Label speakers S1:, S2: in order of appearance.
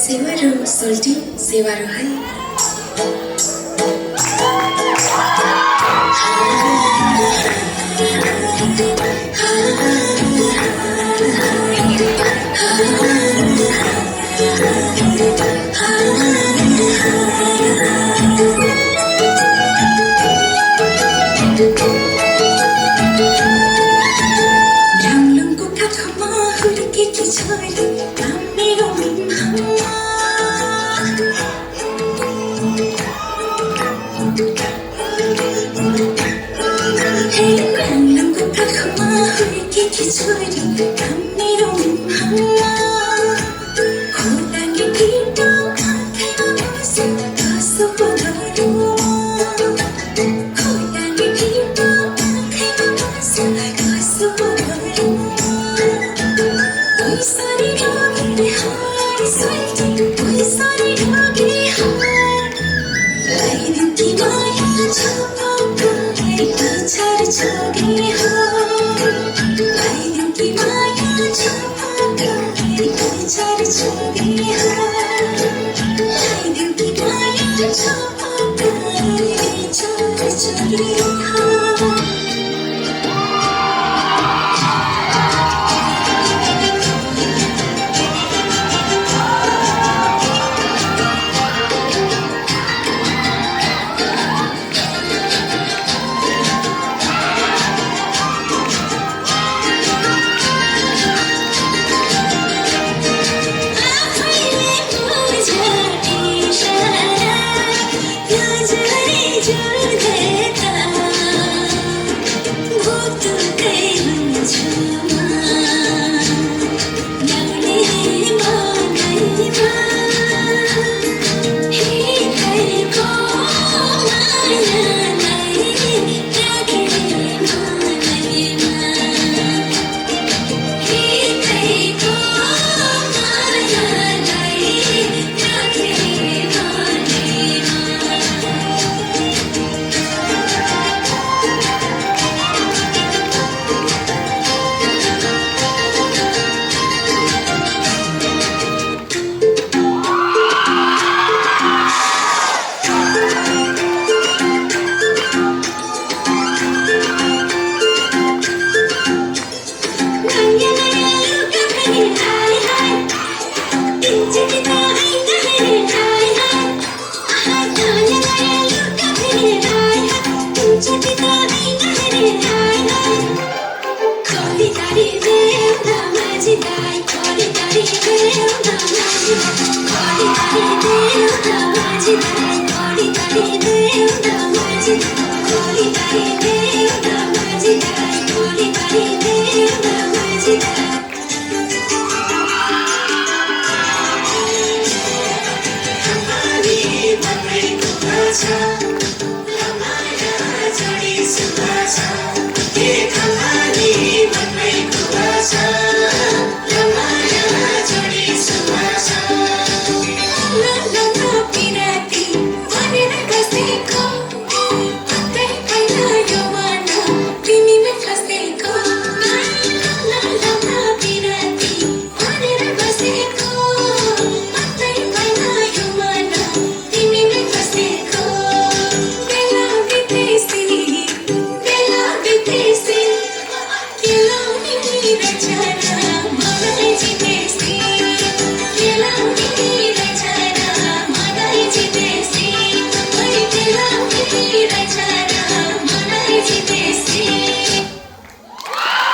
S1: सेवारो सोल्टी सेवारो है रामलुङको काखमा हुर्केकी छोरी मेरो रामलुङको काखमा हुर्केकी छोरी मेरो खोलाङ्गे टिटो आँखामा बस्यो कसो पो खोलाङ्गे टिटो आँखामा बस्यो कसो पो पैसारी ढोगे हार सोल्टी पैसारी ढोगे हार लाइदिन्थी माया छोपी पछाड छोगे हार लाइदिन्थी माया छोपी पछाड छोगे हार लाइदिन्थी माया छोपी पछाड छोगे हार
S2: Thank you.